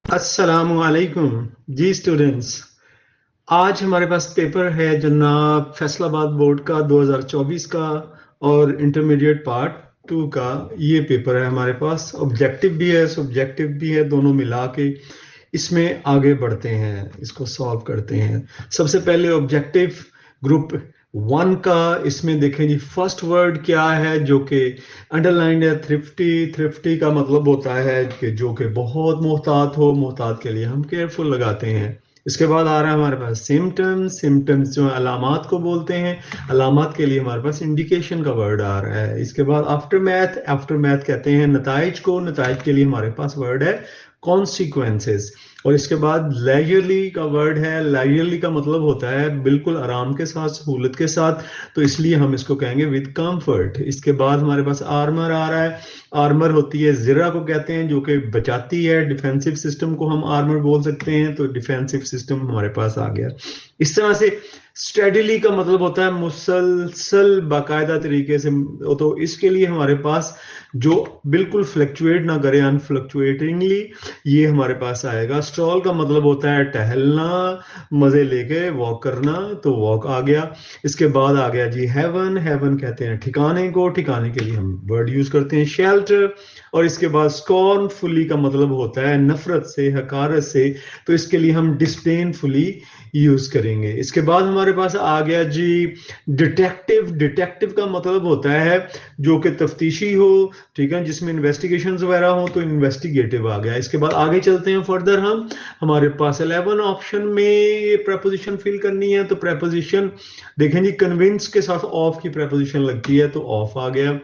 अस्सलामुअलैकुम जी स्टूडेंट्स। आज हमारे पास पेपर है जनाब फैसलाबाद बोर्ड का 2024 का और इंटरमीडिएट पार्ट 2 का। ये पेपर है हमारे पास, ऑब्जेक्टिव भी है सब्जेक्टिव भी है, दोनों मिला के इसमें आगे बढ़ते हैं, इसको सॉल्व करते हैं। सबसे पहले ऑब्जेक्टिव ग्रुप 1 का, इसमें देखें जी फर्स्ट वर्ड क्या है जो कि अंडरलाइंड है, थ्रिफ्टी। थ्रिफ्टी का मतलब होता है कि जो कि बहुत मोहतात हो, मोहतात के लिए हम केयरफुल लगाते हैं। इसके बाद आ रहा है हमारे पास सिम्टम्स। सिम्टम्स जो है अलामात को बोलते हैं, अलामात के लिए हमारे पास इंडिकेशन का वर्ड आ रहा है। इसके बाद आफ्टर मैथ, आफ्टर मैथ कहते हैं नताइज को, नताइज के लिए हमारे पास वर्ड है कॉन्सिक्वेंसेस। और इसके बाद लेजरली का वर्ड है, लेजरली का मतलब होता है बिल्कुल आराम के साथ, सहूलत के साथ, तो इसलिए हम इसको कहेंगे विद कंफर्ट। इसके बाद हमारे पास आर्मर आ रहा है। आर्मर होती है जिरा को कहते हैं, जो कि बचाती है, डिफेंसिव सिस्टम को हम आर्मर बोल सकते हैं, तो डिफेंसिव सिस्टम हमारे पास आ गया। इस तरह से स्टेडीली का मतलब होता है मुसलसल बाकायदा तरीके से, तो इसके लिए हमारे पास जो बिल्कुल फ्लक्चुएट ना करे, अनफ्लक्चुएटिंगली, ये हमारे पास आएगा। स्ट्रॉल का मतलब होता है टहलना, मजे लेके वॉक करना, तो वॉक आ गया। इसके बाद आ गया जी हेवन। हेवन कहते हैं ठिकाने को, ठिकाने के लिए हम वर्ड यूज करते हैं शेल्टर। और इसके बाद स्कॉर्नफुली का मतलब होता है नफरत से, हकारत से, तो इसके लिए हम डिस्डेनफुली यूज करेंगे। इसके बाद हमारे पास आ गया जी डिटेक्टिव। डिटेक्टिव का मतलब होता है जो कि तफ्तीशी हो, ठीक है, जिसमें इन्वेस्टिगेशन वगैरह हो, तो इन्वेस्टिगेटिव आ गया। इसके बाद आगे चलते हैं फर्दर हम। हमारे पास 11 ऑप्शन में प्रपोजिशन फिल करनी है, तो प्रपोजिशन देखें जी कन्विंस के साथ ऑफ की प्रपोजिशन लगती है, तो ऑफ आ गया।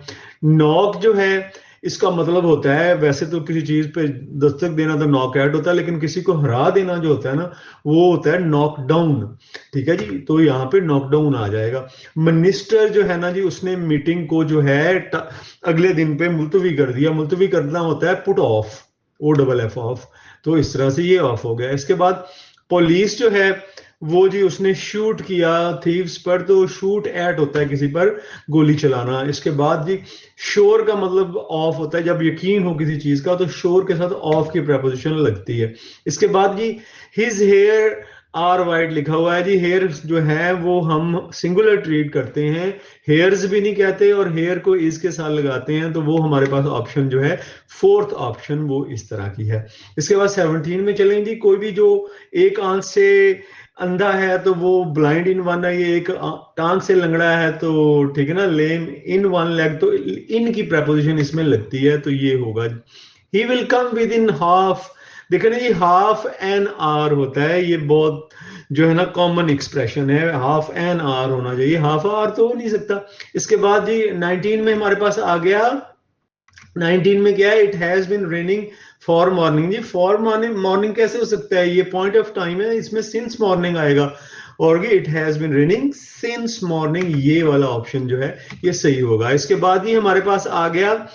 नॉक जो है इसका मतलब होता है, वैसे तो किसी चीज पे दस्तक देना तो नॉक आउट होता है, लेकिन किसी को हरा देना जो होता है ना, वो होता है नॉक डाउन। ठीक है जी, तो यहाँ पे नॉक डाउन आ जाएगा। मिनिस्टर जो है ना जी, उसने मीटिंग को जो है अगले दिन पे मुलतवी कर दिया। मुलतवी करना होता है put off, O double F off, तो इस तरह से ये ऑफ हो गया। इसके बाद पुलिस जो है वो जी उसने शूट किया थीव्स पर, तो शूट एट होता है किसी पर गोली चलाना। इसके बाद जी श्योर का मतलब ऑफ होता है, जब यकीन हो किसी चीज का, तो श्योर के साथ ऑफ की प्रपोजिशन लगती है। इसके बाद जी हिज हेयर आर वाइट लिखा हुआ है जी। हेयर जो है वो हम सिंगुलर ट्रीट करते हैं, हेयर्स भी नहीं कहते, और हेयर को इस के साथ लगाते हैं, तो वो हमारे पास ऑप्शन जो है फोर्थ ऑप्शन वो इस तरह की है। इसके बाद 17 में चलेंगे जी। कोई भी जो एक आंख से अंधा है तो वो ब्लाइंड इन वन है, ये एक टांग से लंगड़ा है तो ठीक है ना, लेम इन वन लेग, तो इन की प्रपोजिशन इसमें लगती है, तो ये होगा he will come with in half. देखे ना, ये हाफ एन आर होता है, ये बहुत जो है ना कॉमन एक्सप्रेशन है, हाफ एन आर होना चाहिए, हाफ आर तो हो नहीं सकता। इसके बाद जी 19 में हमारे पास आ गया। 19 में क्या है, it has been raining for morning. जी फॉर मॉर्निंग, मॉर्निंग कैसे हो सकता है, ये पॉइंट ऑफ टाइम है, इसमें सिंस मॉर्निंग आएगा, और it has been raining since morning, ये वाला ऑप्शन जो है ये सही होगा। इसके बाद ही हमारे पास आ गया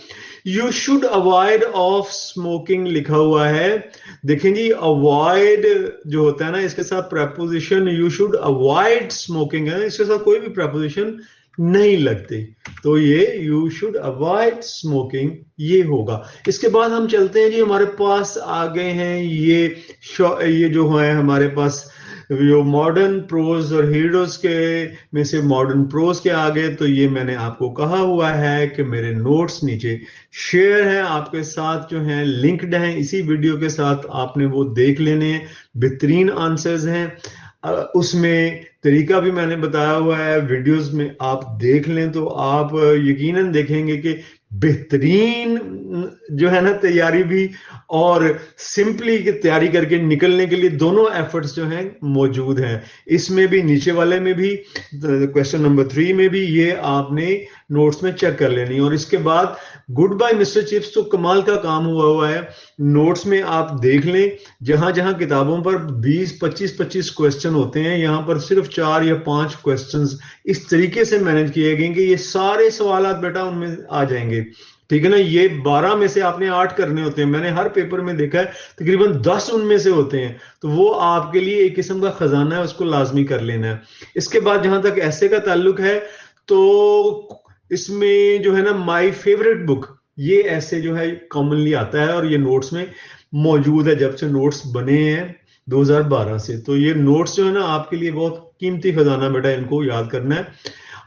you should avoid of smoking लिखा हुआ है। देखें जी अवॉइड जो होता है ना, इसके साथ preposition you should avoid smoking है, इसके साथ कोई भी प्रपोजिशन नहीं लगती, तो ये यू शुड अवॉइड स्मोकिंग ये होगा। इसके बाद हम चलते हैं जी, हमारे पास आ गए हैं ये जो है हमारे पास जो मॉडर्न प्रोज और हीरोज के में से मॉडर्न प्रोज के आगे, तो ये मैंने आपको कहा हुआ है कि मेरे नोट्स नीचे शेयर हैं आपके साथ, जो हैं लिंक्ड हैं इसी वीडियो के साथ, आपने वो देख लेने हैं। बेहतरीन आंसर्स हैं, उसमें तरीका भी मैंने बताया हुआ है, वीडियोस में आप देख लें तो आप यकीनन देखेंगे कि बेहतरीन जो है ना तैयारी भी, और सिंपली की तैयारी करके निकलने के लिए दोनों एफर्ट्स जो हैं मौजूद हैं। इसमें भी, नीचे वाले में भी, क्वेश्चन नंबर 3 में भी, ये आपने नोट्स में चेक कर लेनी। और इसके बाद गुड बाय मिस्टर चिप्स तो कमाल का काम हुआ है, नोट्स में आप देख लें, जहां जहां किताबों पर 20 25 क्वेश्चन होते हैं, यहां पर सिर्फ 4 या 5 क्वेश्चंस इस तरीके से मैनेज किए गए कि ये सारे सवाल बेटा उनमें आ जाएंगे। ठीक है ना, ये 12 में से आपने 8 करने होते हैं, मैंने हर पेपर में देखा है तकरीबन 10 उनमें से होते हैं, तो वो आपके लिए एक किस्म का खजाना है, उसको लाजमी कर लेना है। इसके बाद जहां तक ऐसे का ताल्लुक है, तो इसमें जो है ना माय फेवरेट बुक, ये ऐसे जो है कॉमनली आता है, और ये नोट्स में मौजूद है जब से नोट्स बने हैं 2012 से। तो ये नोट्स जो है ना आपके लिए बहुत कीमती खजाना बेटा, इनको याद करना है।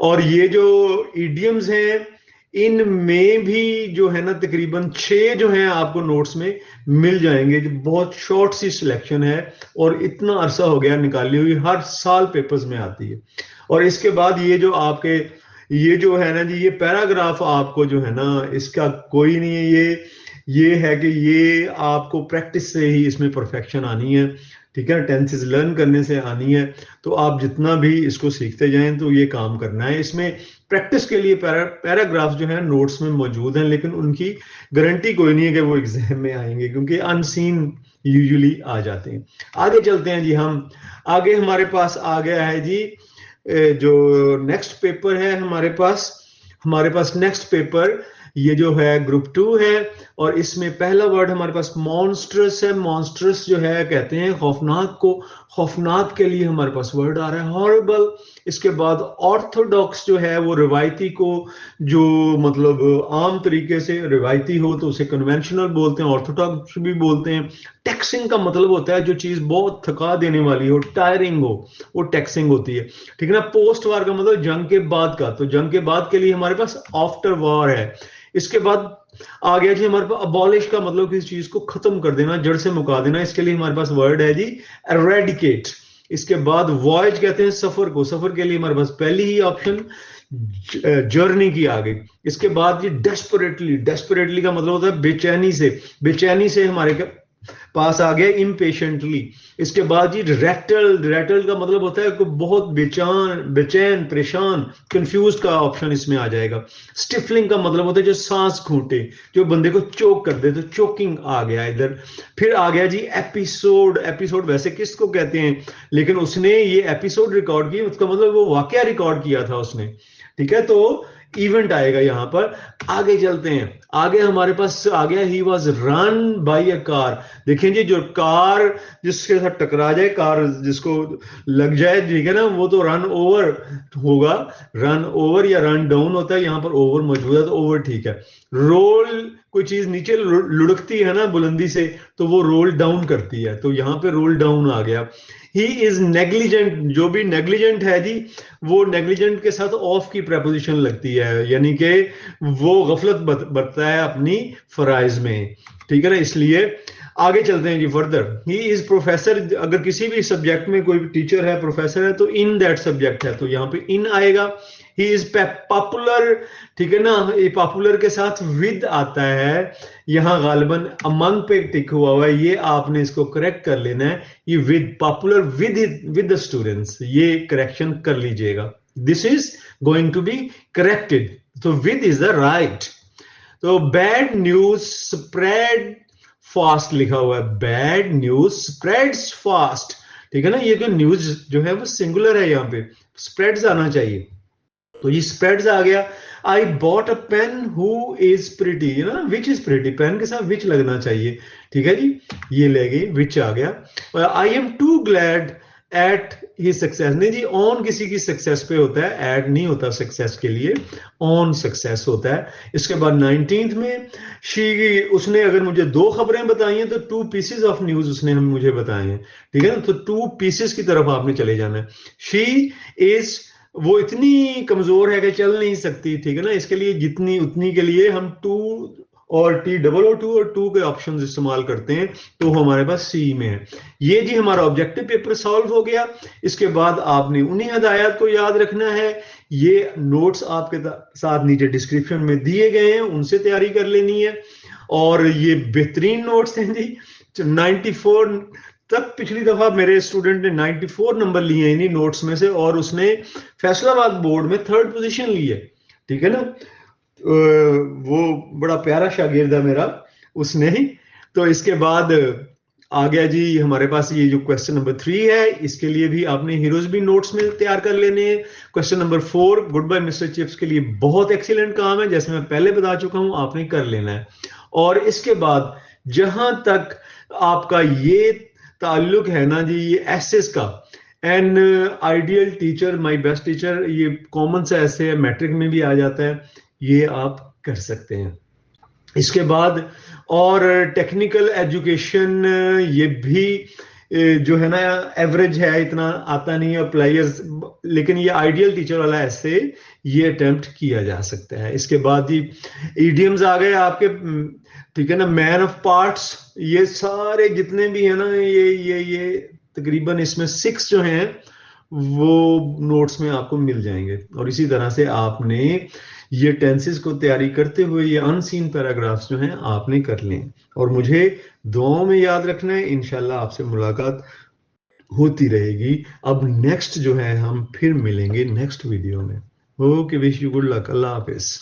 और ये जो इडियम्स हैं इनमें भी जो है ना तकरीबन 6 जो हैं आपको नोट्स में मिल जाएंगे, जो बहुत शॉर्ट सी सिलेक्शन है और इतना अरसा हो गया निकाली हुई, हर साल पेपर्स में आती है। और इसके बाद ये जो आपके ये जो है ना जी, ये पैराग्राफ आपको जो है ना इसका कोई नहीं है, ये है कि ये आपको प्रैक्टिस से ही इसमें परफेक्शन आनी है, ठीक है, टेंसेस लर्न करने से आनी है। तो आप जितना भी इसको सीखते जाएं तो ये काम करना है। इसमें प्रैक्टिस के लिए पैराग्राफ जो है नोट्स में मौजूद हैं, लेकिन उनकी गारंटी कोई नहीं है कि वो एग्जाम में आएंगे, क्योंकि अनसीन यूजुअली आ जाते हैं। आगे चलते हैं जी हम। आगे हमारे पास आ गया है जी जो नेक्स्ट पेपर है हमारे पास नेक्स्ट पेपर ये जो है ग्रुप 2 है। और इसमें पहला वर्ड हमारे पास मॉन्स्ट्रस है। मॉन्स्ट्रस जो है कहते हैं खौफनाक को, खौफनाक के लिए हमारे पास वर्ड आ रहा है हॉरिबल। इसके बाद ऑर्थोडॉक्स जो है वो रिवायती को, जो मतलब आम तरीके से रिवायती हो तो उसे कन्वेंशनल बोलते हैं, ऑर्थोडॉक्स भी बोलते हैं। टैक्सिंग का मतलब होता है जो चीज बहुत थका देने वाली हो, टायरिंग हो, वो टैक्सिंग होती है, ठीक है ना। पोस्ट वार का मतलब जंग के बाद का, तो जंग के बाद के लिए हमारे पास आफ्टर वॉर है। इसके बाद आ गया जी हमारे पास अबॉलिश का मतलब किसी चीज को खत्म कर देना, जड़ से मुका देना। इसके लिए हमारे पास वर्ड है जी एरेडिकेट। इसके बाद वॉयज कहते हैं सफर को, सफर के लिए हमारे पास पहली ही ऑप्शन जर्नी की आ गई। इसके बाद ये डेस्परेटली, डेस्परेटली का मतलब होता है बेचैनी से, बेचैनी से हमारे पास आ गया इम्पेशेंटली। इसके बाद जी रैटल, रैटल का मतलब होता है कि बहुत बेचैन, परेशान, कंफ्यूज का ऑप्शन इसमें आ जाएगा। स्टिफलिंग का मतलब होता है जो सांस घूंटे, जो बंदे को चोक कर दे, तो चोकिंग आ गया इधर। फिर आ गया जी एपिसोड। एपिसोड वैसे किसको कहते हैं, लेकिन उसने ये एपिसोड रिकॉर्ड किया, उसका मतलब वो वाकया रिकॉर्ड किया था उसने, ठीक है। तो इवेंट आएगा यहां पर। आगे चलते हैं। आगे हमारे पास आ गया he was run by a car. देखें जी, जो कार जिसके साथ टकरा जाए, कार जिसको लग जाए, ठीक है ना, वो तो रन ओवर होगा। रन ओवर या रन डाउन होता है, यहां पर ओवर मौजूद है तो ओवर ठीक है। रोल, कोई चीज नीचे लुढ़कती है ना बुलंदी से, तो वो रोल डाउन करती है, तो यहां पे रोल डाउन आ गया। ही इज नेग्लिजेंट, जो भी नेग्लिजेंट है जी, वो नेग्लिजेंट के साथ ऑफ की प्रेपोजिशन लगती है, यानी कि वो गफलत बरतता है अपनी फराइज में, ठीक है ना। इसलिए आगे चलते हैं जी फर्दर। ही इज प्रोफेसर, अगर किसी भी सब्जेक्ट में कोई टीचर है, प्रोफेसर है, तो इन दैट सब्जेक्ट है, तो यहाँ पे इन आएगा। ही इज पॉपुलर, ठीक है ना, ये पॉपुलर के साथ विद आता है, यहां गालिबन अमंग पे टिक हुआ हुआ है, ये आपने इसको करेक्ट कर लेना है। ये with, popular with the students, ये करेक्शन कर लीजिएगा। This is going to be corrected, तो विद इज द राइट। तो बैड न्यूज स्प्रेड फास्ट लिखा हुआ है, बैड न्यूज स्प्रेड्स फास्ट, ठीक है ना। ये जो न्यूज जो है वो सिंगुलर है, यहाँ पे स्प्रेड्स आना चाहिए, तो ये स्प्रेड्स आ गया। I bought a pen who is pretty, ना, विच इज प्रिटी, पेन के साथ विच लगना चाहिए, ठीक है जी, ये ले गई, विच आ गया। I am too glad at he success, नहीं जी, ऑन किसी की सक्सेस पे होता है, एट नहीं होता सक्सेस के लिए, ऑन सक्सेस होता है। इसके बाद 19th में शी, उसने अगर मुझे 2 खबरें बताई हैं तो 2 पीसेस ऑफ न्यूज उसने हम मुझे बताए हैं, ठीक है ना, तो 2 पीसेस की तरफ आपने चले जाना है। शी इज, वो इतनी कमजोर है कि चल नहीं सकती, ठीक है ना, इसके लिए जितनी उतनी के लिए हम 2 और टी डबल ओ 2 और 2 के ऑप्शन इस्तेमाल करते हैं, तो हमारे पास सी में है। ये जी हमारा ऑब्जेक्टिव पेपर सॉल्व हो गया। इसके बाद आपने उन्हीं हदायत को याद रखना है। ये नोट्स आपके साथ नीचे डिस्क्रिप्शन में दिए गए हैं, उनसे तैयारी कर लेनी है। और ये बेहतरीन नोट्स हैं जी, 94 तक पिछली दफा मेरे स्टूडेंट ने 94 नंबर लिए इन्हीं नोट्स में से, और उसने फैसलाबाद बोर्ड में 3rd पोजीशन ली है, ठीक है ना। वो बड़ा प्यारा शागिर्द है मेरा, उसने ही। तो इसके बाद आ गया जी हमारे पास ये जो क्वेश्चन नंबर 3 है, इसके लिए भी आपने हीरोज भी नोट्स में तैयार कर लेने हैं। Question number 4 good bye Mr Chips के लिए बहुत एक्सीलेंट काम है, जैसे मैं पहले बता चुका हूं, आपने कर लेना है। और इसके बाद जहां तक आपका ये ताल्लुक है ना जी, ये एसेस का, an ideal teacher my best teacher, ये कॉमन सा ऐसे है, मैट्रिक में भी आ जाता है, ये आप कर सकते हैं। इसके बाद और टेक्निकल एजुकेशन, ये भी जो है ना एवरेज है, इतना आता नहीं है प्लेयर्स, लेकिन ये आइडियल टीचर वाला ऐसे ये अटेम्प्ट किया जा सकता है। इसके बाद ही ईडियम्स आ गए आपके, ठीक है ना, मैन ऑफ पार्ट्स, ये सारे जितने भी है ना, ये तकरीबन इसमें 6 जो हैं वो नोट्स में आपको मिल जाएंगे। और इसी तरह से आपने ये टेंसेस को तैयारी करते हुए ये अनसीन पैराग्राफ्स जो हैं आपने कर लें, और मुझे दुआओं में याद रखना है। इंशाल्लाह आपसे मुलाकात होती रहेगी। अब नेक्स्ट जो है हम फिर मिलेंगे नेक्स्ट वीडियो में। Okay, wish you good luck, Allah Hafiz.